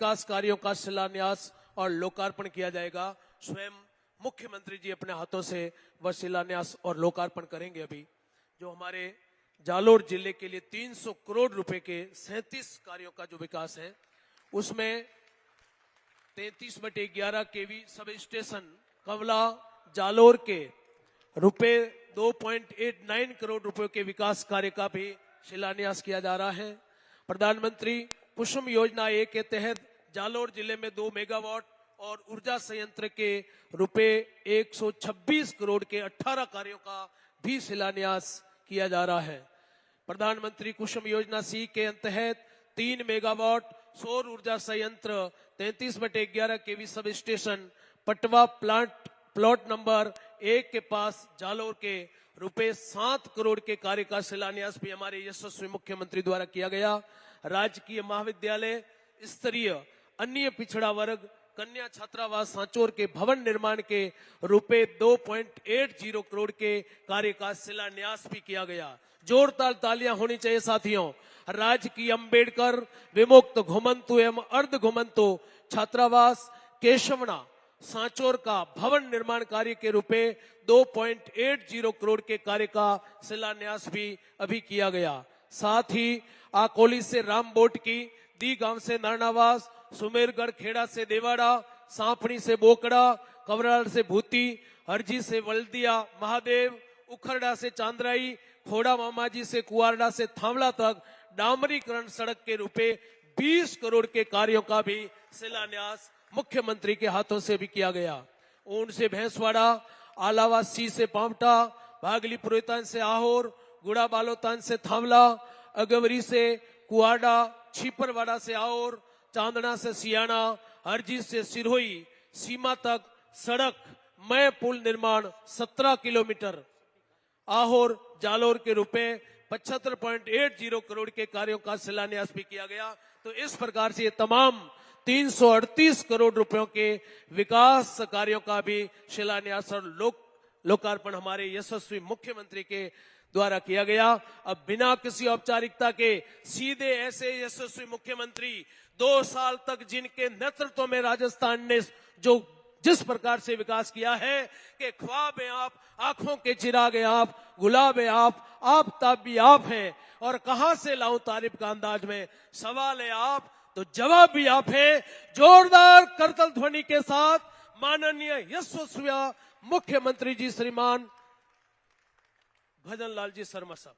विकास कार्यों का शिलान्यास और लोकार्पण किया जाएगा। स्वयं मुख्यमंत्री जी अपने हाथों से वह शिलान्यास और लोकार्पण करेंगे। अभी जो हमारे जालोर जिले के लिए 300 करोड़ रुपए के 37 कार्यों का जो विकास है, उसमें 33/11 केवी सब स्टेशन कवला जालोर के रुपए 2.89 करोड़ रुपए के विकास कार्य का भी शिलान्यास किया जा रहा है। प्रधानमंत्री कुसुम योजना 1 के तहत जालोर जिले में 2 मेगावाट और ऊर्जा संयंत्र के रुपए 126 करोड़ के 18 कार्यों का भी शिलान्यास किया जा रहा है। प्रधानमंत्री कुसुम योजना सी के तहत 3 मेगावाट सौर ऊर्जा संयंत्र 33/11 केवी sub station Patwa plot number 1 के पास जालोर के रुपए 7 करोड़ के कार्य का शिलान्यास भी हमारे यशस्वी मुख्यमंत्री द्वारा किया गया। राजकीय महाविद्यालय स्तरीय अन्य पिछड़ा वर्ग कन्या छात्रावास सांचौर के भवन निर्माण के रुपए 2.80 करोड़ के कार्य का शिलान्यास भी किया गया। जोरदार तालियां होनी चाहिए साथियों। राजकीय अंबेडकर विमुक्त घुमंतु एवं अर्ध घुमंतु छात्रावास केशवना सांचौर का भवन निर्माण कार्य के रुपए 2.80 करोड़ के कार्य का शिलान्यास भी अभी किया गया। साथ ही आकोली से रामबोट की, दी गांव से नारनावास, सुमेरगढ़ खेड़ा से देवाड़ा, सांपड़ी से बोकड़ा, कवराल से भूती, हरजी से वल्दिया महादेव, उखरडा से चांदराई, खोड़ा मामाजी से कुआरडा से थावला तक डामरीकरण सड़क के रुपए 20 करोड़ के कार्यों का भी शिलान्यास मुख्यमंत्री के हाथों से भी किया गया। ऊन से भैंसवाड़ा, आलावासी से पावटा, भागली पुरोहितान से आहोर, गुड़ा बालोतान से थावला, अगवरी से कुआडा, छीपरवाड़ा से आहोर, चांदना से सियाना, हरजी से सिरोही सीमा तक सड़क मय पुल निर्माण 17 किलोमीटर आहोर जालोर के रुपए 75.80 करोड़ के कार्यों का शिलान्यास भी किया गया। तो इस प्रकार से ये तमाम 338 करोड़ रुपयों के विकास कार्यों का भी शिलान्यास और लोकार्पण हमारे यशस्वी मुख्यमंत्री के द्वारा किया गया। अब बिना किसी औपचारिकता के सीधे ऐसे यशस्वी मुख्यमंत्री 2 साल तक जिनके नेतृत्व में राजस्थान ने जो जिस प्रकार से विकास किया है कि ख्वाब है आप, आंखों के चिराग है आप, गुलाब है आप, आफताब भी आप हैं, और कहां से लाऊं तारीफ का अंदाज में सवाल है आप, तो जवाब भी आप है। जोरदार करतल ध्वनि के साथ माननीय यशस्वी मुख्यमंत्री जी श्रीमान भजन लाल जी शर्मा साहब।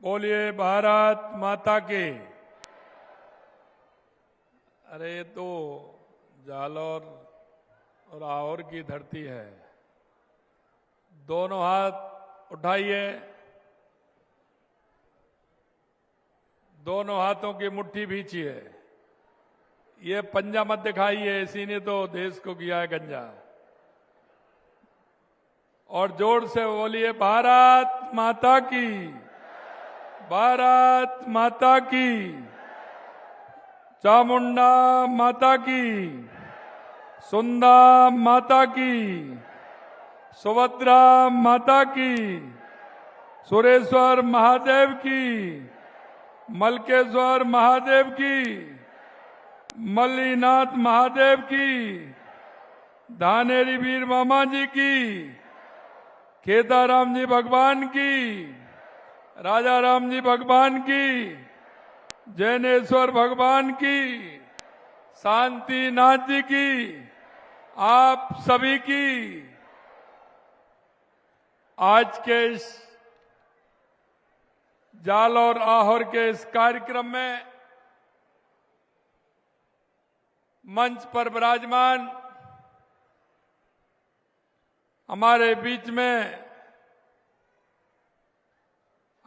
बोलिए भारत माता की। अरे ये तो जालौर और आहोर की धरती है। दोनों हाथ उठाइए, दोनों हाथों की मुट्ठी भींचिए। ये पंजा मत दिखाइए, इसी ने तो देश को किया है गंजा। और जोर से बोलिए भारत माता की, भारत माता की, चामुंडा माता की, सुंदा माता की, सुभद्रा माता की, सुरेश्वर महादेव की, मलकेश्वर महादेव की, मल्लीनाथ महादेव की, धानेरी वीर मामा जी की, केदाराम जी भगवान की, राजा राम जी भगवान की, जैनेश्वर भगवान की, शांति नाथ जी की, आप सभी की। आज के इस जालौर आहोर के इस कार्यक्रम में मंच पर विराजमान हमारे बीच में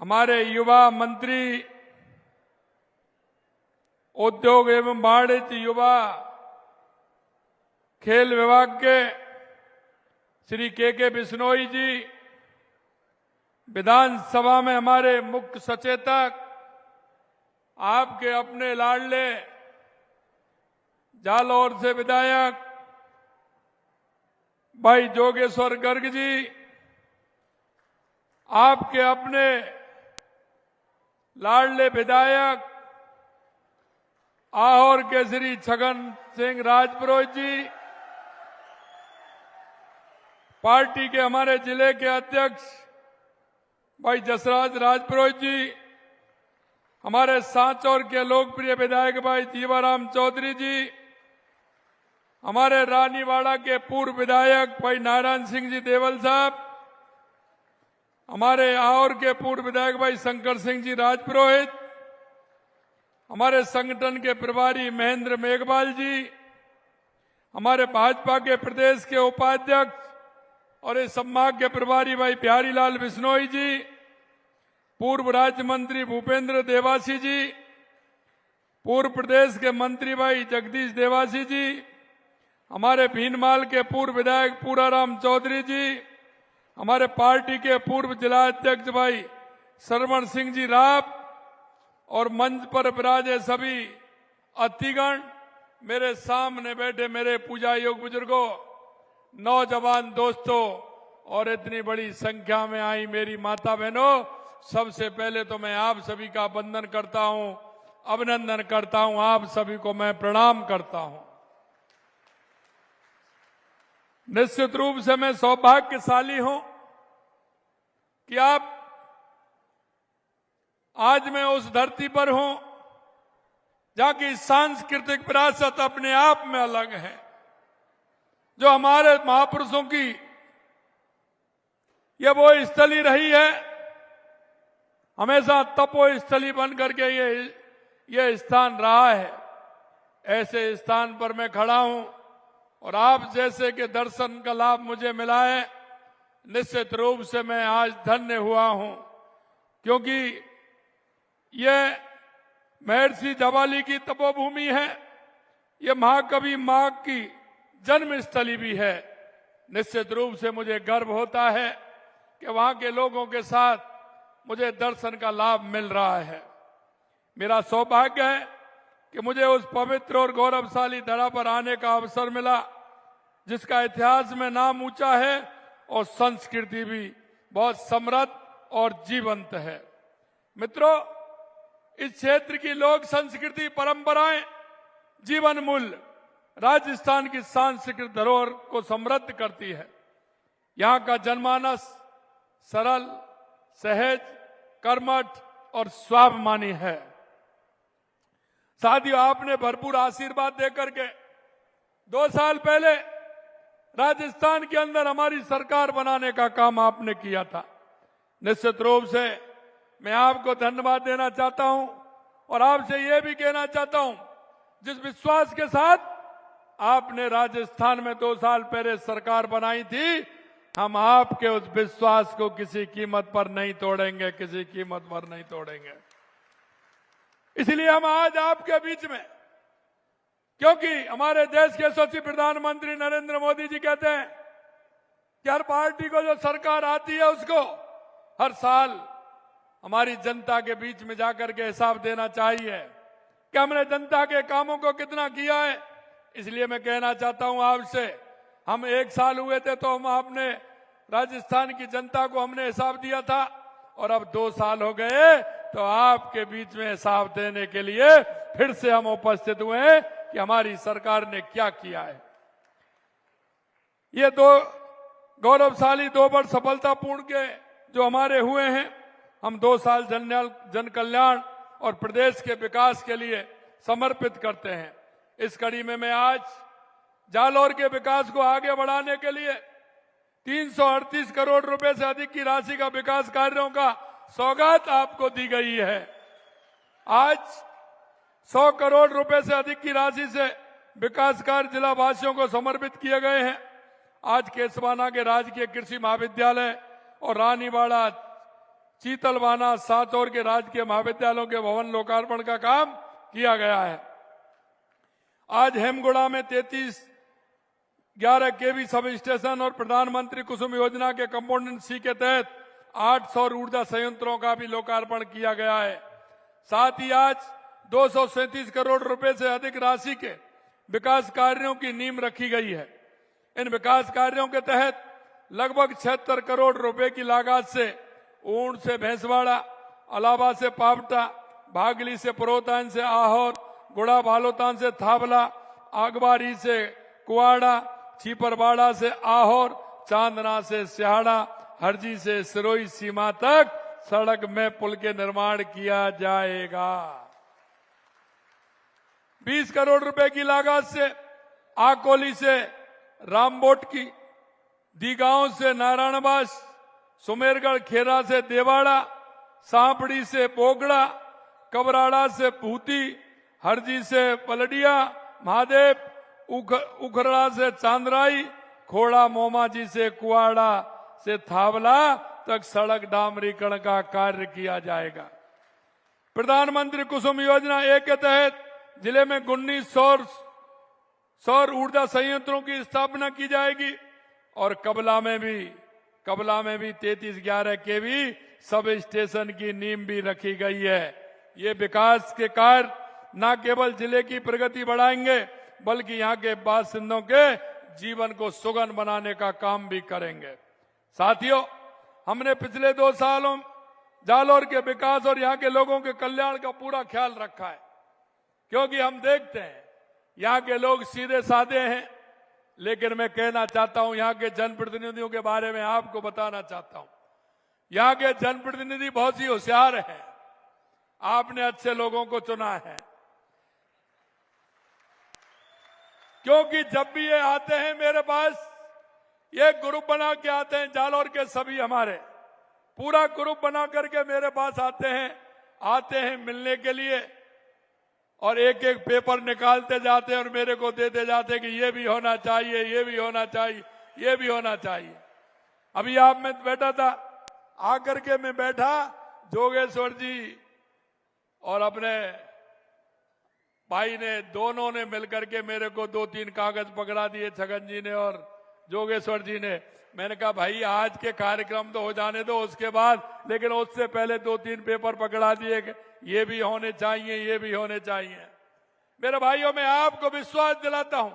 हमारे युवा मंत्री, उद्योग एवं वाणिज्य युवा खेल विभाग के श्री के बिश्नोई जी, विधानसभा में हमारे मुख्य सचेतक, आपके अपने लाडले जालौर से विधायक भाई जोगेश्वर गर्ग जी, आपके अपने लाडले विधायक आहोर के श्री छगन सिंह राजपुरोहित जी, पार्टी के हमारे जिले के अध्यक्ष भाई जसराज राजपुरोहित जी, हमारे सांचौर के लोकप्रिय विधायक भाई जीवाराम चौधरी जी, हमारे रानीवाड़ा के पूर्व विधायक भाई नारायण सिंह जी देवल साहब, हमारे आहोर के पूर्व विधायक भाई शंकर सिंह जी राजपुरोहित, हमारे संगठन के प्रभारी महेंद्र मेघवाल जी, हमारे भाजपा के प्रदेश के उपाध्यक्ष और इस संभाग के प्रभारी भाई बिहारी लाल बिश्नोई जी, पूर्व राज्य मंत्री भूपेंद्र देवासी जी, पूर्व प्रदेश के मंत्री भाई जगदीश देवासी जी, हमारे भीनमाल के पूर्व विधायक पूराराम चौधरी जी, हमारे पार्टी के पूर्व जिला अध्यक्ष भाई श्रवण सिंह जी राव और मंच पर विराजे सभी अतिगण, मेरे सामने बैठे मेरे पूजा योग बुजुर्गों, नौजवान दोस्तों और इतनी बड़ी संख्या में आई मेरी माता बहनों, सबसे पहले तो मैं आप सभी का वंदन करता हूं, अभिनंदन करता हूं, आप सभी को मैं प्रणाम करता हूं। निश्चित रूप से मैं सौभाग्यशाली हूं कि आप आज मैं उस धरती पर हूं जहां की सांस्कृतिक विरासत अपने आप में अलग है, जो हमारे महापुरुषों की यह वो स्थली रही है, हमेशा तपो स्थली बन करके ये स्थान रहा है। ऐसे स्थान पर मैं खड़ा हूं और आप जैसे के दर्शन का लाभ मुझे मिला है, निश्चित रूप से मैं आज धन्य हुआ हूं, क्योंकि यह महर्षि जवाली की तपोभूमि है, यह महाकवि मां की जन्मस्थली भी है। निश्चित रूप से मुझे गर्व होता है कि वहां के लोगों के साथ मुझे दर्शन का लाभ मिल रहा है। मेरा सौभाग्य है कि मुझे उस पवित्र और गौरवशाली धरा पर आने का अवसर मिला, जिसका इतिहास में नाम ऊंचा है और संस्कृति भी बहुत समृद्ध और जीवंत है। मित्रों, इस क्षेत्र की लोक संस्कृति परंपराएं, जीवन मूल्य राजस्थान की सांस्कृतिक धरोहर को समृद्ध करती है। यहाँ का जनमानस सरल, सहज, कर्मठ और स्वाभिमानी है। साथियों, आपने भरपूर आशीर्वाद देकर के 2 साल पहले राजस्थान के अंदर हमारी सरकार बनाने का काम आपने किया था। निश्चित रूप से मैं आपको धन्यवाद देना चाहता हूं और आपसे यह भी कहना चाहता हूं, जिस विश्वास के साथ आपने राजस्थान में 2 साल पहले सरकार बनाई थी, हम आपके उस विश्वास को किसी कीमत पर नहीं तोड़ेंगे, किसी कीमत पर नहीं तोड़ेंगे। इसलिए हम आज आपके बीच में, क्योंकि हमारे देश के यशस्वी प्रधानमंत्री नरेंद्र मोदी जी कहते हैं कि हर पार्टी को जो सरकार आती है उसको हर साल हमारी जनता के बीच में जाकर के हिसाब देना चाहिए कि हमने जनता के कामों को कितना किया है। इसलिए मैं कहना चाहता हूं आपसे, हम 1 साल हुए थे तो हम आपने राजस्थान की जनता को हमने हिसाब दिया था, और अब 2 साल हो गए तो आपके बीच में हिसाब देने के लिए फिर से हम उपस्थित हुए हैं कि हमारी सरकार ने क्या किया है। ये 2 गौरवशाली 2 वर्ष सफलतापूर्ण के जो हमारे हुए हैं, हम 2 साल जन कल्याण और प्रदेश के विकास के लिए समर्पित करते हैं। इस कड़ी में मैं आज जालौर के विकास को आगे बढ़ाने के लिए 338 करोड़ रुपए से अधिक की राशि का विकास कार्यों का सौगात आपको दी गई है। आज 100 करोड़ रुपए से अधिक की राशि से विकास कार्य जिला वासियों को समर्पित किए गए हैं। आज केसवाना के राजकीय कृषि महाविद्यालय और रानीवाड़ा, चीतलवाना, सांचौर के राजकीय महाविद्यालयों के भवन लोकार्पण का काम किया गया है। आज हेमगुड़ा में 3311 केवी सब स्टेशन और प्रधानमंत्री कुसुम योजना के कंपोनेंट सी के तहत 8 सौर ऊर्जा संयंत्रों का भी लोकार्पण किया गया है। साथ ही आज 237 करोड़ रुपए से अधिक राशि के विकास कार्यों की नींव रखी गई है। इन विकास कार्यों के तहत लगभग 76 करोड़ रुपए की लागत से ऊंट से भैंसवाड़ा, अलावा से पावटा, भागली से परोतान से आहोर, गुड़ा बालोतान से थावला, आगबारी से कुआड़ा, छीपरवाड़ा से आहोर, चांदना से सिहाड़ा, हरजी से सिरोई सीमा तक सड़क में पुल के निर्माण किया जाएगा। 20 करोड़ रुपए की लागत से आकोली से रामबोट की, दीगांव से नारायणबास, सुमेरगढ़ खेरा से देवाड़ा, सांपड़ी से बोगड़ा, कबराड़ा से भूती, हरजी से पलडिया महादेव, उखरड़ा से चांदराई, खोड़ा मोमाजी से कुआड़ा से थावला तक सड़क डामरीकरण का कार्य किया जाएगा। प्रधानमंत्री कुसुम योजना 1 के तहत जिले में 19 सौर ऊर्जा संयंत्रों की स्थापना की जाएगी और कबला में भी 3311 केवी सब स्टेशन की नींव भी रखी गई है। ये विकास के कार्य न केवल जिले की प्रगति बढ़ाएंगे बल्कि यहाँ के बासिंदों के जीवन को सुगम बनाने का काम भी करेंगे। साथियों, हमने पिछले 2 सालों जालौर के विकास और यहाँ के लोगों के कल्याण का पूरा ख्याल रखा है, क्योंकि हम देखते हैं यहाँ के लोग सीधे साधे हैं। लेकिन मैं कहना चाहता हूं, यहाँ के जनप्रतिनिधियों के बारे में आपको बताना चाहता हूं, यहाँ के जनप्रतिनिधि बहुत ही होशियार हैं। आपने अच्छे लोगों को चुना है, क्योंकि जब भी ये आते हैं मेरे पास, ये ग्रुप बना के आते हैं। जालौर के सभी हमारे पूरा ग्रुप बना करके मेरे पास आते हैं मिलने के लिए, और एक एक पेपर निकालते जाते हैं और मेरे को देते जाते हैं कि ये भी होना चाहिए, ये भी होना चाहिए, ये भी होना चाहिए। अभी आप में बैठा था, आकर के मैं बैठा, जोगेश्वर जी और अपने भाई ने, दोनों ने मिलकर के मेरे को 2-3 कागज पकड़ा दिए, छगन जी ने और जोगेश्वर जी ने। मैंने कहा भाई आज के कार्यक्रम तो हो जाने दो, उसके बाद, लेकिन उससे पहले 2-3 पेपर पकड़ा दिए कि ये भी होने चाहिए, ये भी होने चाहिए। मेरे भाइयों, मैं आपको विश्वास दिलाता हूं,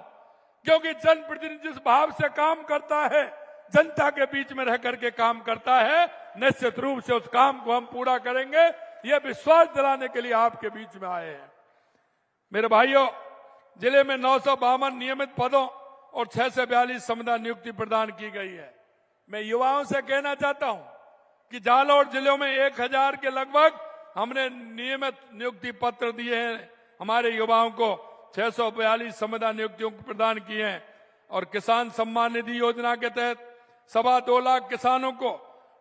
क्योंकि जनप्रतिनिधि जिस भाव से काम करता है, जनता के बीच में रह करके काम करता है, निश्चित रूप से उस काम को हम पूरा करेंगे। ये विश्वास दिलाने के लिए आपके बीच में आए हैं। मेरे भाइयों, जिले में 952 नियमित पदों और 642 संविदा नियुक्ति प्रदान की गई है। मैं युवाओं से कहना चाहता हूं कि जालौर जिले में 1000 के लगभग हमने नियमित नियुक्ति पत्र दिए हैं हमारे युवाओं को, 642 संविदा नियुक्तियों को प्रदान किए हैं। और किसान सम्मान निधि योजना के तहत 2.25 लाख किसानों को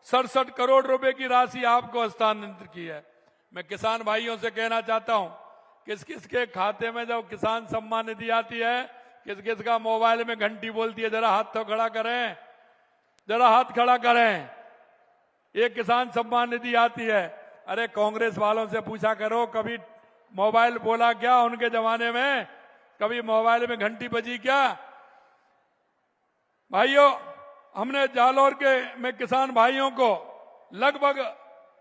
67 करोड़ रुपए की राशि आपको हस्तांतरित की है। मैं किसान भाइयों से कहना चाहता हूं, किस किस के खाते में जब किसान सम्मान निधि आती है, किस किस का मोबाइल में घंटी बोलती है, जरा हाथ तो खड़ा करें, जरा हाथ खड़ा करें। ये किसान सम्मान निधि आती है। अरे कांग्रेस वालों से पूछा करो, कभी मोबाइल बोला क्या उनके जमाने में? कभी मोबाइल में घंटी बजी क्या? भाइयों, हमने जालौर के में किसान भाइयों को लगभग,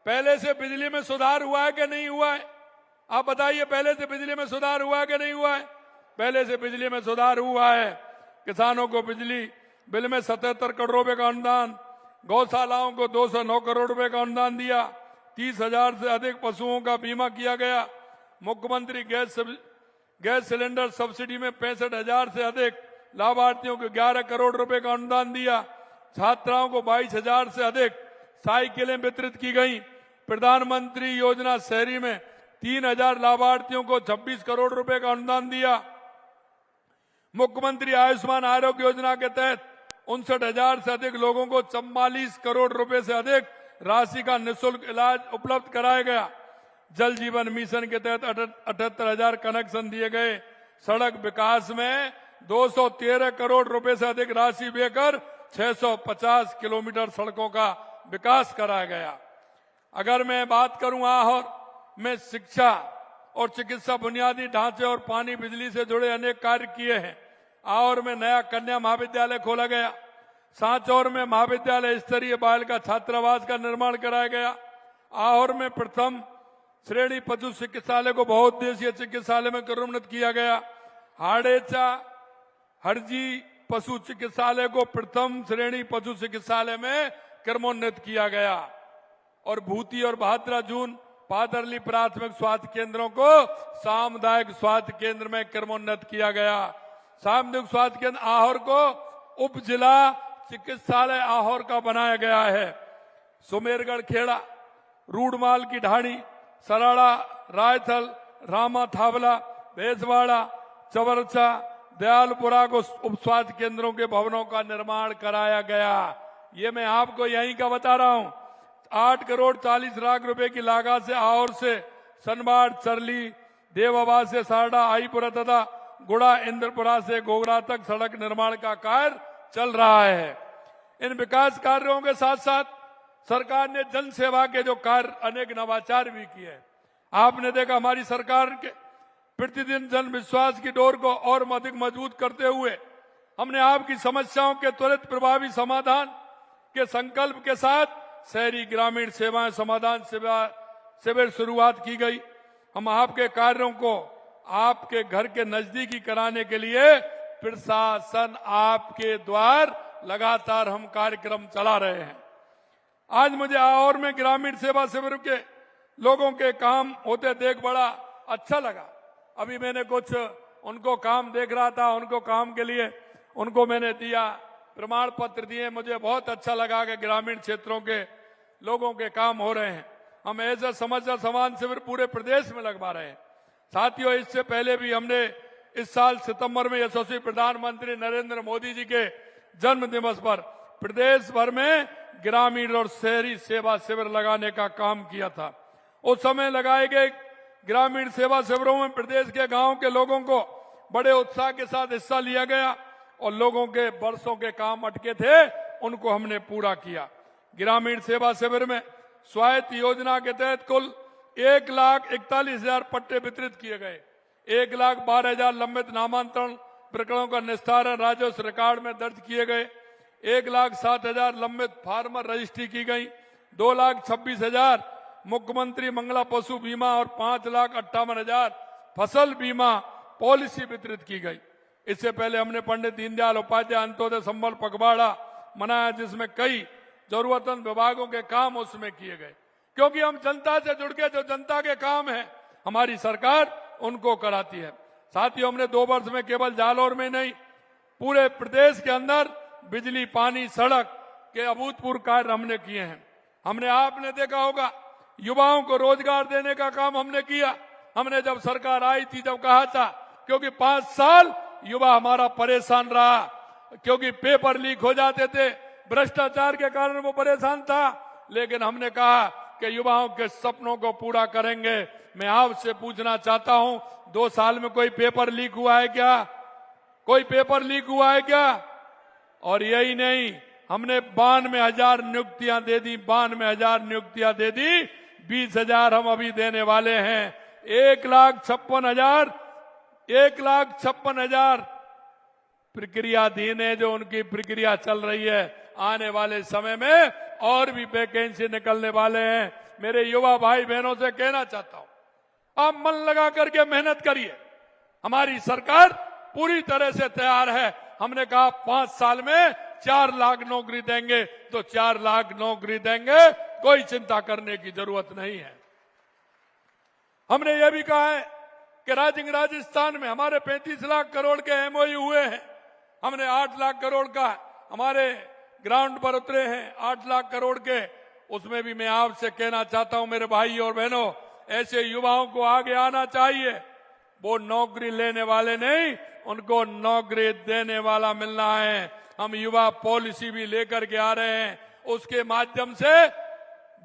पहले से बिजली में सुधार हुआ है कि नहीं हुआ है? आप बताइए, पहले से बिजली में सुधार हुआ है कि नहीं हुआ है? पहले से बिजली में सुधार हुआ है। किसानों को बिजली बिल में 77 करोड़ रुपए का अनुदान, गौशालाओं को 209 करोड़ रुपए का अनुदान दिया, 30,000 से अधिक पशुओं का बीमा किया गया। मुख्यमंत्री गैस सिलेंडर सब्सिडी में 65,000 से अधिक लाभार्थियों को 11 करोड़ रुपए का अनुदान दिया। छात्राओं को 22,000 से अधिक साइकिलें वितरित की गई। प्रधानमंत्री योजना शहरी में 3,000 लाभार्थियों को 26 करोड़ रुपए का अनुदान दिया। मुख्यमंत्री आयुष्मान आरोग्य योजना के तहत 59,000 से अधिक लोगों को 44 करोड़ रुपए से अधिक राशि का निःशुल्क इलाज उपलब्ध कराया गया। जल जीवन मिशन के तहत 78,000 कनेक्शन दिए गए। सड़क विकास में 213 करोड़ रुपए से अधिक राशि देकर 650 किलोमीटर सड़कों का विकास कराया गया। अगर मैं बात करूं आहोर में शिक्षा और चिकित्सा, बुनियादी ढांचे और पानी बिजली से जुड़े अनेक कार्य किए हैं। आहोर में नया कन्या महाविद्यालय खोला गया। सांचौर में महाविद्यालय स्तरीय बालिका छात्रावास का निर्माण कराया गया। आहोर में प्रथम श्रेणी पशु चिकित्सालय को बहुउद्देशीय चिकित्सालय में करोन्नत किया गया। हाड़ेचा, हरजी पशु चिकित्सालय को प्रथम श्रेणी पशु चिकित्सालय में क्रमोन्नत किया गया और भूती और बहादुरा जून पादरली प्राथमिक स्वास्थ्य केंद्रों को सामुदायिक स्वास्थ्य केंद्र में क्रमोन्नत किया गया। सामुदायिक स्वास्थ्य केंद्र आहोर को उप जिला चिकित्सालय आहोर का बनाया गया है। सुमेरगढ़ खेड़ा, रूडमाल की ढाणी, सराड़ा, रायथल, रामा थावला, बेसवाड़ा, चवरचा, दयालपुरा को उप स्वास्थ्य केंद्रों के भवनों का निर्माण कराया गया। ये मैं आपको यहीं का बता रहा हूं। 8 करोड़ 40 लाख रुपए की लागत से आहोर से सनबाड़, चरली, देवाबा से सारडा, आईपुरा तथा गुड़ा इंद्रपुरा से गोगरा तक सड़क निर्माण का कार्य चल रहा है। इन विकास कार्यों के साथ साथ सरकार ने जन सेवा के जो कार्य अनेक नवाचार भी किए। आपने देखा हमारी सरकार के प्रतिदिन जन विश्वास की डोर को और अधिक मजबूत करते हुए हमने आपकी समस्याओं के त्वरित प्रभावी समाधान के संकल्प के साथ शहरी ग्रामीण सेवाएं समाधान शिविर शुरुआत की गई। हम आपके कार्यों को आपके घर के नजदीकी कराने के लिए प्रशासन आपके द्वार लगातार हम कार्यक्रम चला रहे हैं। आज मुझे आहोर में ग्रामीण सेवा शिविर के लोगों के काम होते देख बड़ा अच्छा लगा। अभी मैंने कुछ उनको काम देख रहा था, उनको काम के लिए उनको मैंने दिया, प्रमाण पत्र दिए। मुझे बहुत अच्छा लगा कि ग्रामीण क्षेत्रों के लोगों के काम हो रहे हैं। हम ऐसा समस्या समाधान शिविर पूरे प्रदेश में लगवा रहे हैं। साथियों, इससे पहले भी हमने इस साल सितंबर में यशस्वी प्रधानमंत्री नरेंद्र मोदी जी के जन्म दिवस पर प्रदेश भर में ग्रामीण और शहरी सेवा शिविर लगाने का काम किया था। उस समय लगाए गए ग्रामीण सेवा शिविरों में प्रदेश के गांव के लोगों को बड़े उत्साह के साथ हिस्सा लिया गया और लोगों के बरसों के काम अटके थे उनको हमने पूरा किया। ग्रामीण सेवा शिविर में स्वायत्त योजना के तहत कुल 1,41,000 पट्टे वितरित किए गए। 1,12,000 लंबित नामांतरण प्रकरणों का निस्तारण राजस्व रिकॉर्ड में दर्ज किए गए। 1,07,000 लंबित फार्मर रजिस्ट्री की गई। 2,26,000 मुख्यमंत्री मंगला पशु बीमा और 5,58,000 फसल बीमा पॉलिसी वितरित की गई। इससे पहले हमने पंडित दीनदयाल उपाध्याय अंत्योदय संबल पखवाड़ा मनाया, जिसमें कई जरूरतमंद विभागों के काम उसमें किए गए। क्योंकि हम जनता से जुड़ के जो जनता के काम है हमारी सरकार उनको कराती है। साथियों, हमने 2 वर्ष में केवल जालौर में नहीं पूरे प्रदेश के अंदर बिजली, पानी, सड़क के अभूतपूर्व कार्य हमने किए हैं। हमने आपने देखा होगा युवाओं को रोजगार देने का काम हमने किया। हमने जब सरकार आई थी जब कहा था, क्योंकि 5 साल युवा हमारा परेशान रहा, क्योंकि पेपर लीक हो जाते थे, भ्रष्टाचार के कारण वो परेशान था। लेकिन हमने कहा कि युवाओं के सपनों को पूरा करेंगे। मैं आपसे पूछना चाहता हूं, 2 साल में कोई पेपर लीक हुआ है क्या? कोई पेपर लीक हुआ है क्या? और यही नहीं, हमने 92,000 नियुक्तियां दे दी। 92,000 नियुक्तियां दे दी। 20,000 हम अभी देने वाले हैं। 1,56,000 प्रक्रियाधीन है जो उनकी प्रक्रिया चल रही है। आने वाले समय में और भी वैकेंसी निकलने वाले हैं। मेरे युवा भाई बहनों से कहना चाहता हूं, आप मन लगा करके मेहनत करिए। हमारी सरकार पूरी तरह से तैयार है। हमने कहा 5 साल में 4 लाख नौकरी देंगे तो 4 लाख नौकरी देंगे, कोई चिंता करने की जरूरत नहीं है। हमने यह भी कहा है कि राजस्थान में हमारे 35 लाख करोड़ के एमओयू हुए हैं। हमने 8 लाख करोड़ का हमारे ग्राउंड पर उतरे हैं, 8 लाख करोड़ के। उसमें भी मैं आपसे कहना चाहता हूं मेरे भाई और बहनों, ऐसे युवाओं को आगे आना चाहिए। वो नौकरी लेने वाले नहीं, उनको नौकरी देने वाला मिलना है। हम युवा पॉलिसी भी लेकर के आ रहे हैं, उसके माध्यम से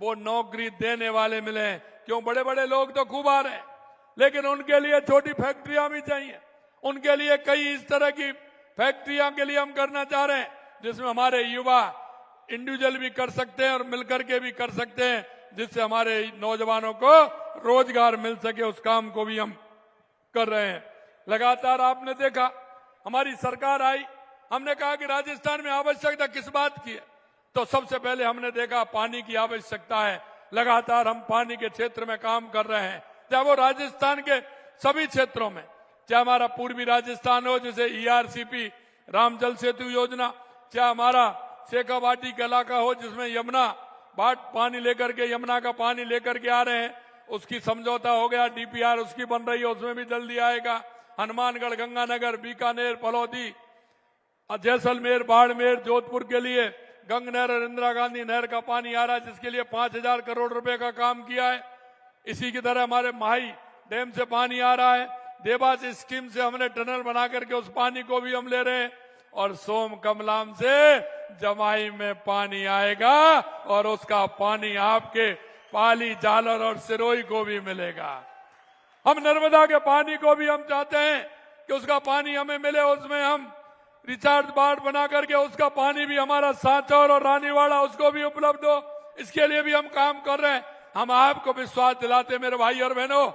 वो नौकरी देने वाले मिले। क्यों? बड़े बड़े लोग तो खूब आ रहे हैं, लेकिन उनके लिए छोटी फैक्ट्रियां भी चाहिए। उनके लिए कई इस तरह की फैक्ट्रियां के लिए हम करना चाह रहे हैं जिसमें हमारे युवा इंडिविजुअल भी कर सकते हैं और मिलकर के भी कर सकते हैं, जिससे हमारे नौजवानों को रोजगार मिल सके। उस काम को भी हम कर रहे हैं। लगातार आपने देखा हमारी सरकार आई, हमने कहा कि राजस्थान में आवश्यकता किस बात की है, तो सबसे पहले हमने देखा पानी की आवश्यकता है। लगातार हम पानी के क्षेत्र में काम कर रहे हैं, चाहे वो राजस्थान के सभी क्षेत्रों में, चाहे हमारा पूर्वी राजस्थान हो जिसे ERCP राम जल सेतु योजना, चाहे हमारा शेखावाटी का इलाका हो जिसमें यमुना बाट पानी लेकर के, यमुना का पानी लेकर के आ रहे हैं, उसकी समझौता हो गया, डीपीआर उसकी बन रही है, उसमें भी जल्दी आएगा। हनुमानगढ़, गंगानगर, बीकानेर, फलौदी, जैसलमेर, बाड़मेर, जोधपुर के लिए गंगनहर और इंदिरा गांधी नहर का पानी आ रहा है, जिसके लिए 5,000 करोड़ रुपए का काम किया है। इसी की तरह हमारे माही डैम से पानी आ रहा है, देवास स्कीम से हमने टनल बना करके उस पानी को भी हम ले रहे हैं, और सोम कमलाम से जमाई में पानी आएगा और उसका पानी आपके पाली, जालर और सिरोही को भी मिलेगा। हम नर्मदा के पानी को भी हम चाहते हैं कि उसका पानी हमें मिले, उसमें हम रिचार्ज बाड़ बना करके उसका पानी भी हमारा सांचौर और रानीवाड़ा उसको भी उपलब्ध हो, इसके लिए भी हम काम कर रहे हैं। हम आपको विश्वास दिलाते मेरे भाई और बहनों,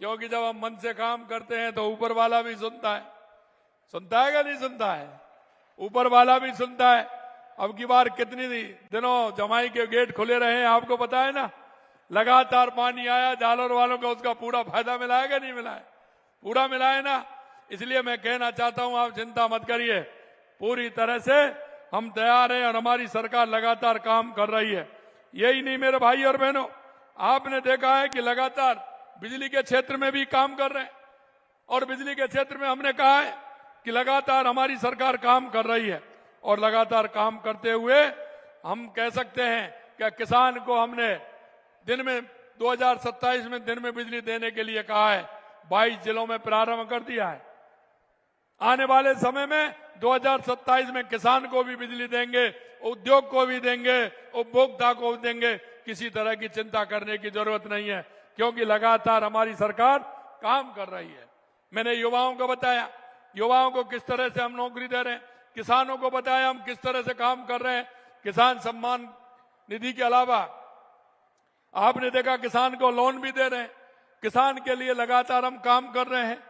क्योंकि जब हम मन से काम करते हैं तो ऊपर वाला भी सुनता है। सुनता है क्या नहीं सुनता है? ऊपर वाला भी सुनता है। अब की बार कितनी दिनों जमाई के गेट खुले रहे हैं, आपको पता है ना, लगातार पानी आया, जालौर वालों को उसका पूरा फायदा मिला है कि नहीं मिला है? पूरा मिला है ना। इसलिए मैं कहना चाहता हूं, आप चिंता मत करिए, पूरी तरह से हम तैयार हैं और हमारी सरकार लगातार काम कर रही है। यही नहीं मेरे भाई और बहनों, आपने देखा है कि लगातार बिजली के क्षेत्र में भी काम कर रहे हैं, और बिजली के क्षेत्र में हमने कहा है कि लगातार हमारी सरकार काम कर रही है, और लगातार काम करते हुए हम कह सकते हैं कि किसान को हमने दिन में 2027 में दिन में बिजली देने के लिए कहा है, 22 जिलों में प्रारंभ कर दिया है। आने वाले समय में 2027 में किसान को भी बिजली देंगे, उद्योग को भी देंगे, उपभोक्ता को भी देंगे। किसी तरह की चिंता करने की जरूरत नहीं है, क्योंकि लगातार हमारी सरकार काम कर रही है। मैंने युवाओं को बताया, युवाओं को किस तरह से हम नौकरी दे रहे हैं, किसानों को बताया हम किस तरह से काम कर रहे हैं। किसान सम्मान निधि के अलावा आपने देखा किसान को लोन भी दे रहे हैं, किसान के लिए लगातार हम काम कर रहे हैं।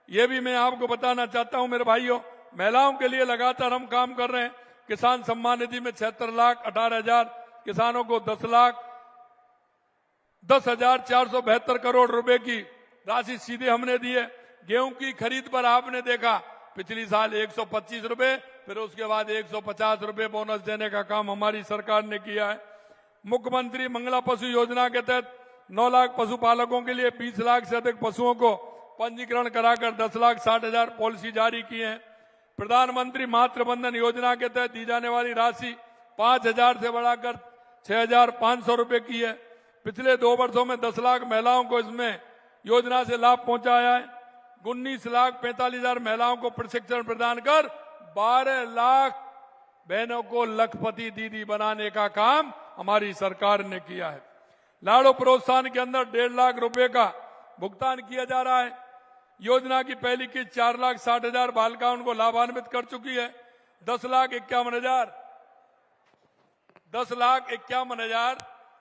ये भी मैं आपको बताना चाहता हूं मेरे भाइयों, महिलाओं के लिए लगातार हम काम कर रहे हैं। किसान सम्मान निधि में 76,18,000 किसानों को 10,472 करोड़ रुपए की राशि सीधे हमने दी है। गेहूं की खरीद पर आपने देखा पिछली साल 125 रुपए, फिर उसके बाद 150 रुपए बोनस देने का काम हमारी सरकार ने किया है। मुख्यमंत्री मंगला पशु योजना के तहत 9 लाख पशुपालकों के लिए 20 लाख से अधिक पशुओं को पंजीकरण कराकर 10,60,000 पॉलिसी जारी की है। प्रधानमंत्री मातृ बंधन योजना के तहत दी जाने वाली राशि 5,000 से बढ़ाकर 6,500 रुपए की है। पिछले 2 वर्षों में 10 लाख महिलाओं को इसमें योजना से लाभ पहुंचाया है। 19,45,000 महिलाओं को प्रशिक्षण प्रदान कर 12 लाख बहनों को लखपति दीदी बनाने का काम हमारी सरकार ने किया है। लाड़ो प्रोत्साहन के अंदर 1.5 लाख रुपए का भुगतान किया जा रहा है। योजना की पहली किस्त 4,60,000 बालिकाओं को लाभान्वित कर चुकी है। 10,51,000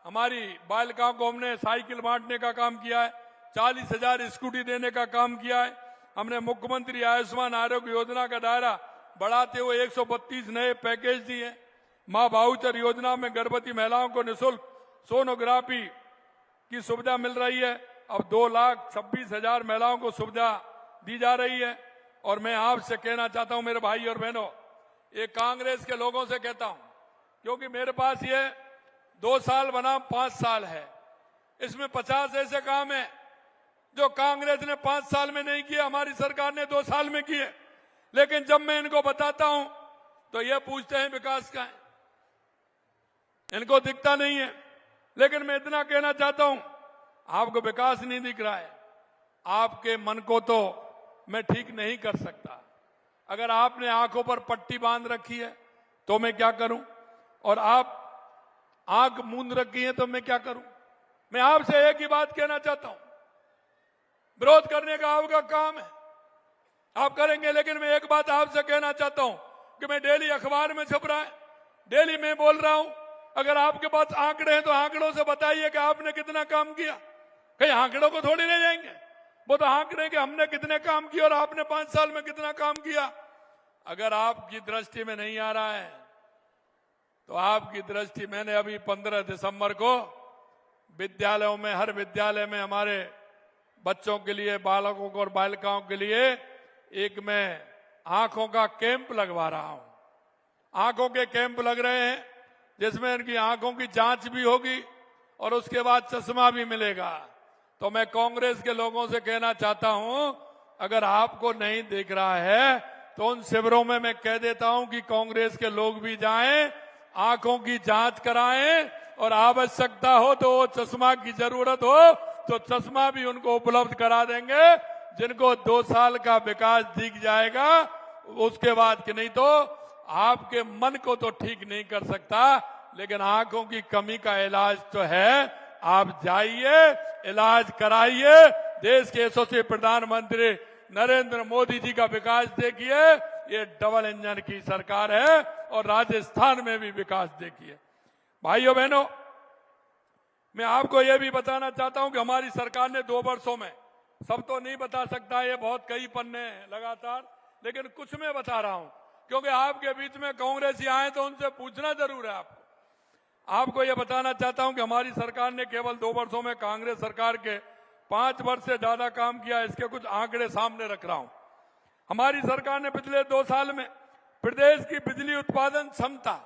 हमारी बालिकाओं को हमने साइकिल बांटने का काम किया है। 40,000 स्कूटी देने का काम किया है। हमने मुख्यमंत्री आयुष्मान आरोग्य योजना का दायरा बढ़ाते हुए 132 नए पैकेज दिए। मां वाउचर योजना में गर्भवती महिलाओं को निःशुल्क सोनोग्राफी की सुविधा मिल रही है। अब 2,26,000 महिलाओं को सुविधा दी जा रही है। और मैं आपसे कहना चाहता हूं मेरे भाई और बहनों, ये कांग्रेस के लोगों से कहता हूं, क्योंकि मेरे पास ये 2 साल बनाम 5 साल है, इसमें 50 ऐसे काम है जो कांग्रेस ने 5 साल में नहीं किए, हमारी सरकार ने 2 साल में किए। लेकिन जब मैं इनको बताता हूं तो ये पूछते हैं विकास का है, इनको दिखता नहीं है। लेकिन मैं इतना कहना चाहता हूं, आपको विकास नहीं दिख रहा है, आपके मन को तो मैं ठीक नहीं कर सकता। अगर आपने आंखों पर पट्टी बांध रखी है तो मैं क्या करूं, और आप आंख मूंद रखी है तो मैं क्या करूं। मैं आपसे एक ही बात कहना चाहता हूं, विरोध करने का आपका काम है, आप करेंगे। लेकिन मैं एक बात आपसे कहना चाहता हूं कि मैं डेली अखबार में छप रहा है, डेली मैं बोल रहा हूं। अगर आपके पास आंकड़े हैं तो आंकड़ों से बताइए कि आपने कितना काम किया। कहीं आंकड़ों को थोड़ी ले जाएंगे, वो तो आंकड़े कि हमने कितने काम किया और आपने 5 साल में कितना काम किया। अगर आपकी दृष्टि में नहीं आ रहा है तो आपकी दृष्टि, मैंने अभी 15 दिसंबर को विद्यालयों में, हर विद्यालय में हमारे बच्चों के लिए, बालकों को और बालिकाओं के लिए एक मैं आंखों का कैंप लगवा रहा हूं। आंखों के कैंप लग रहे हैं जिसमें इनकी आंखों की जांच भी होगी और उसके बाद चश्मा भी मिलेगा। तो मैं कांग्रेस के लोगों से कहना चाहता हूं, अगर आपको नहीं दिख रहा है तो उन शिविरों में मैं कह देता हूं कि कांग्रेस के लोग भी जाएं, आंखों की जांच कराएं और आवश्यकता हो तो चश्मा की जरूरत हो तो चश्मा भी उनको उपलब्ध करा देंगे, जिनको 2 साल का विकास दिख जाएगा उसके बाद। कि नहीं तो आपके मन को तो ठीक नहीं कर सकता, लेकिन आंखों की कमी का इलाज तो है। आप जाइए, इलाज कराइए। देश के यशस्वी प्रधानमंत्री नरेंद्र मोदी जी का विकास देखिए, ये डबल इंजन की सरकार है और राजस्थान में भी विकास देखिए। भाइयों बहनों, मैं आपको यह भी बताना चाहता हूं कि हमारी सरकार ने 2 वर्षों में, सब तो नहीं बता सकता, ये बहुत कई पन्ने हैं लगातार, लेकिन कुछ मैं बता रहा हूं क्योंकि आपके बीच में कांग्रेसी आए तो उनसे पूछना जरूर है आपको यह बताना चाहता हूं कि हमारी सरकार ने केवल 2 वर्षों में कांग्रेस सरकार के 5 वर्ष से ज्यादा काम किया। इसके कुछ आंकड़े सामने रख रहा हूं। हमारी सरकार ने पिछले 2 साल में प्रदेश की बिजली उत्पादन क्षमता,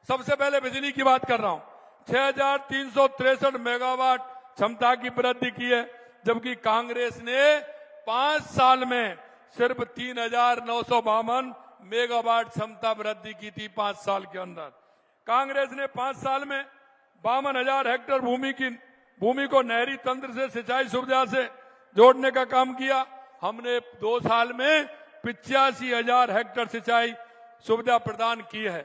सबसे पहले बिजली की बात कर रहा हूं, 6,363 मेगावाट क्षमता की वृद्धि की है, जबकि कांग्रेस ने 5 साल में सिर्फ 3,952 मेगावाट क्षमता वृद्धि की थी। 5 साल के अंदर कांग्रेस ने 5 साल में 52,000 हेक्टेयर भूमि को नहरी तंत्र से सिंचाई सुविधा से जोड़ने का काम किया। हमने 2 साल में 85,000 हेक्टेयर सिंचाई सुविधा प्रदान की है।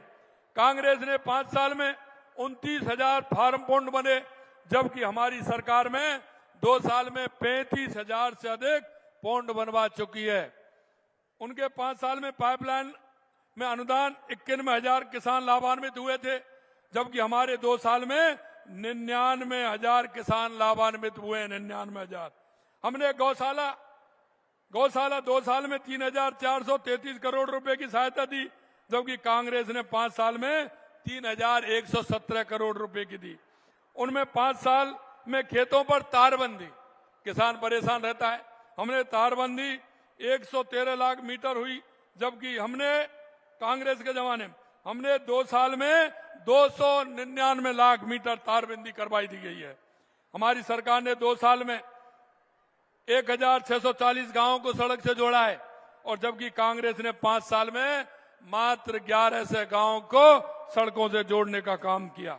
कांग्रेस ने 5 साल में 29,000 फार्म पॉन्ड बने, जबकि हमारी सरकार में 2 साल में 35,000 से अधिक पॉन्ड बनवा चुकी है। उनके 5 साल में पाइपलाइन में अनुदान 91,000 किसान लाभान्वित हुए थे, जबकि हमारे 2 साल में 99,000 किसान लाभान्वित हुए। 99,000। हमने गौशाला 2 साल में 3,433 करोड़ रुपए की सहायता दी, जबकि कांग्रेस ने 5 साल में 3,117 करोड़ रुपए की दी। उनमें 5 साल में खेतों पर तारबंदी, किसान परेशान रहता है, हमने तारबंदी 113 लाख मीटर हुई, जबकि कांग्रेस के जमाने में हमने 2 साल में 299 लाख मीटर तारबंदी करवाई दी गई है। हमारी सरकार ने 2 साल में 1,640 गांवों को सड़क से जोड़ा है, और जबकि कांग्रेस ने 5 साल में मात्र 11 से गांवों को सड़कों से जोड़ने का काम किया।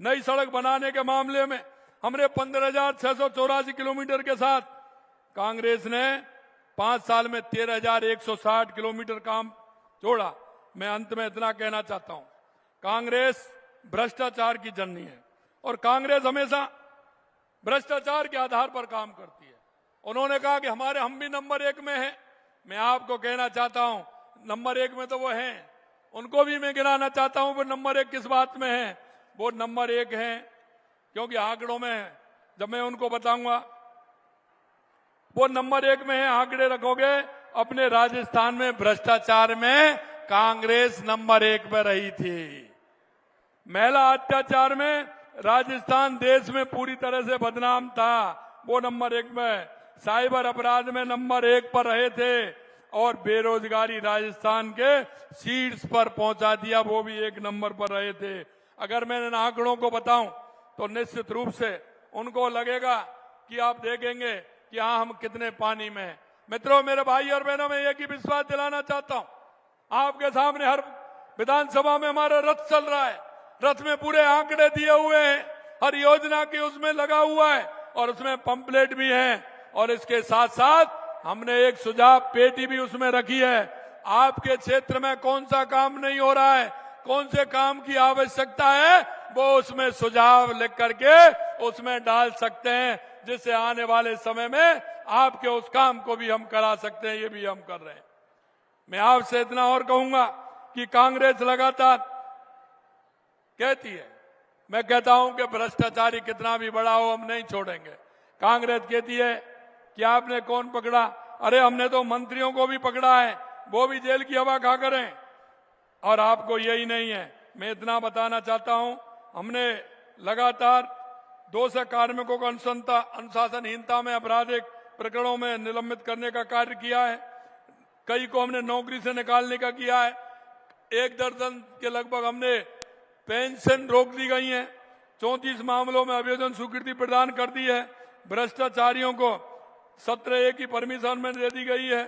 नई सड़क बनाने के मामले में हमने 15,684 किलोमीटर के साथ, कांग्रेस ने 5 साल में 13,160 किलोमीटर काम जोड़ा। मैं अंत में इतना कहना चाहता हूं, कांग्रेस भ्रष्टाचार की जननी है और कांग्रेस हमेशा भ्रष्टाचार के आधार पर काम करती है। उन्होंने कहा कि हम भी नंबर 1 में हैं। मैं आपको कहना चाहता हूं, नंबर 1 में तो वो हैं, उनको भी मैं गिनाना चाहता हूं। वो नंबर 1 किस बात में है? वो नंबर 1 हैं क्योंकि आंकड़ों में है। जब मैं उनको बताऊंगा वो नंबर 1 में है, आंकड़े रखोगे, अपने राजस्थान में भ्रष्टाचार में कांग्रेस नंबर 1 पर रही थी। महिला अत्याचार में राजस्थान देश में पूरी तरह से बदनाम था, वो नंबर 1 में। साइबर अपराध में नंबर 1 पर रहे थे, और बेरोजगारी राजस्थान के शीर्ष पर पहुंचा दिया, वो भी 1 नंबर पर रहे थे। अगर मैं इन आंकड़ों को बताऊं तो निश्चित रूप से उनको लगेगा कि आप देखेंगे कि हाँ, हम कितने पानी में हैं। मित्रों, मेरे भाई और बहनों, मैं एक ही विश्वास दिलाना चाहता हूं, आपके सामने हर विधानसभा में हमारा रथ चल रहा है। रथ में पूरे आंकड़े दिए हुए हैं, हर योजना के उसमें लगा हुआ है, और उसमें पंपलेट भी है, और इसके साथ साथ हमने एक सुझाव पेटी भी उसमें रखी है। आपके क्षेत्र में कौन सा काम नहीं हो रहा है, कौन से काम की आवश्यकता है, वो उसमें सुझाव लिख करके उसमें डाल सकते हैं, जिससे आने वाले समय में आपके उस काम को भी हम करा सकते हैं। ये भी हम कर रहे हैं। मैं आपसे इतना और कहूंगा कि कांग्रेस लगातार कहती है, मैं कहता हूं कि भ्रष्टाचारी कितना भी बड़ा हो, हम नहीं छोड़ेंगे। कांग्रेस कहती है कि आपने कौन पकड़ा? अरे, हमने तो मंत्रियों को भी पकड़ा है, वो भी जेल की हवा खा कर हैं, और आपको यही नहीं है। मैं इतना बताना चाहता हूं, हमने लगातार 200 कार्मिकों को अनुशासनहीनता में आपराधिक प्रकरणों में निलंबित करने का कार्य किया है। कई को हमने नौकरी से निकालने का किया है। 1 दर्जन के लगभग हमने पेंशन रोक दी गई है। 34 मामलों में आवेदन स्वीकृति प्रदान कर दी है। भ्रष्टाचारियों को 17A की परमिशन में दे दी गई है।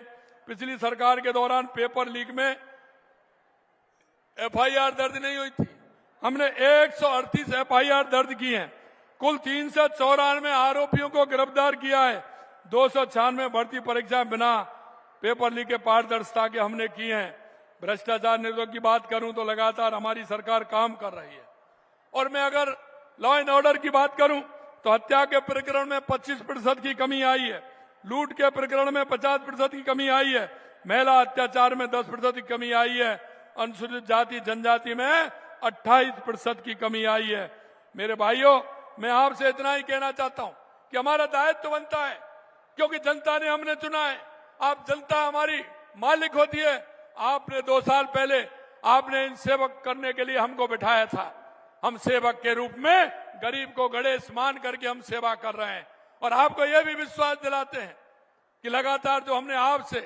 पिछली सरकार के दौरान पेपर लीक में FIR दर्ज नहीं हुई थी, हमने 138 FIR दर्ज की हैं। कुल 394 आरोपियों को गिरफ्तार किया है। 296 भर्ती परीक्षा बिना पेपर लीक के पारदर्शिता के हमने की हैं। भ्रष्टाचार निरोधक की बात करूं तो लगातार हमारी सरकार काम कर रही है। और मैं अगर लॉ एंड ऑर्डर की बात करूं तो हत्या के प्रकरण में 25% की कमी आई है, लूट के प्रकरण में 50% की कमी आई है, महिला अत्याचार में 10% की कमी आई है, अनुसूचित जाति जनजाति में 28% की कमी आई है। मेरे भाइयों, मैं आपसे इतना ही कहना चाहता हूं कि हमारा दायित्व बनता है, क्योंकि जनता ने हमने चुना है। आप जनता हमारी मालिक होती है। आपने 2 साल पहले आपने इन सेवक करने के लिए हमको बिठाया था। हम सेवक के रूप में गरीब को गणेश मान करके हम सेवा कर रहे हैं। और आपको यह भी विश्वास दिलाते हैं कि लगातार जो हमने आपसे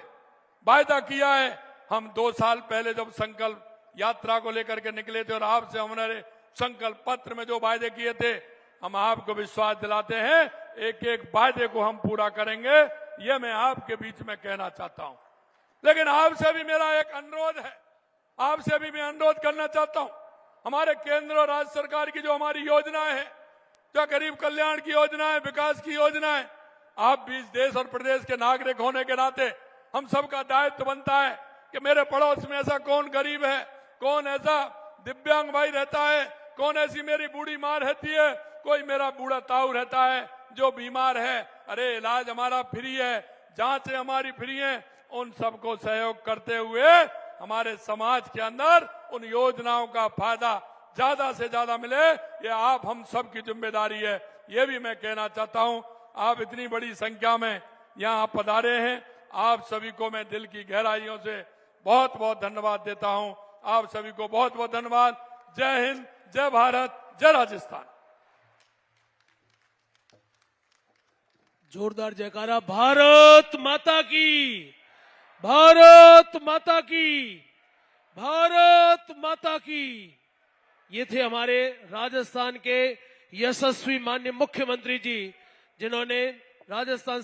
वायदा किया है, हम 2 साल पहले जब संकल्प यात्रा को लेकर के निकले थे और आपसे हमारे संकल्प पत्र में जो वायदे किए थे, हम आपको विश्वास दिलाते हैं एक एक वायदे को हम पूरा करेंगे। यह मैं आपके बीच में कहना चाहता हूं। लेकिन आपसे भी मेरा एक अनुरोध है, आपसे भी मैं अनुरोध करना चाहता हूं। हमारे केंद्र और राज्य सरकार की जो हमारी योजनाएं हैं, जो गरीब कल्याण की योजनाएं, विकास की योजनाएं, आप भी इस देश और प्रदेश के नागरिक होने के नाते हम सबका दायित्व बनता है कि मेरे पड़ोस में ऐसा कौन गरीब है, कौन ऐसा दिव्यांग भाई रहता है, कौन ऐसी मेरी बूढ़ी माँ रहती है, कोई मेरा बूढ़ा ताऊ रहता है जो बीमार है। अरे इलाज हमारा फ्री है, जांचें हमारी फ्री हैं। उन सबको सहयोग करते हुए हमारे समाज के अंदर उन योजनाओं का फायदा ज्यादा से ज्यादा मिले, ये आप हम सब की जिम्मेदारी है। ये भी मैं कहना चाहता हूं। आप इतनी बड़ी संख्या में यहाँ पधारे हैं, आप सभी को मैं दिल की गहराइयों से बहुत बहुत धन्यवाद देता हूं। आप सभी को बहुत बहुत धन्यवाद। जय हिंद, जय भारत, जय राजस्थान। जोरदार जयकारा। भारत माता की, भारत माता की, भारत माता की। ये थे हमारे राजस्थान के यशस्वी माननीय मुख्यमंत्री जी, जिन्होंने राजस्थान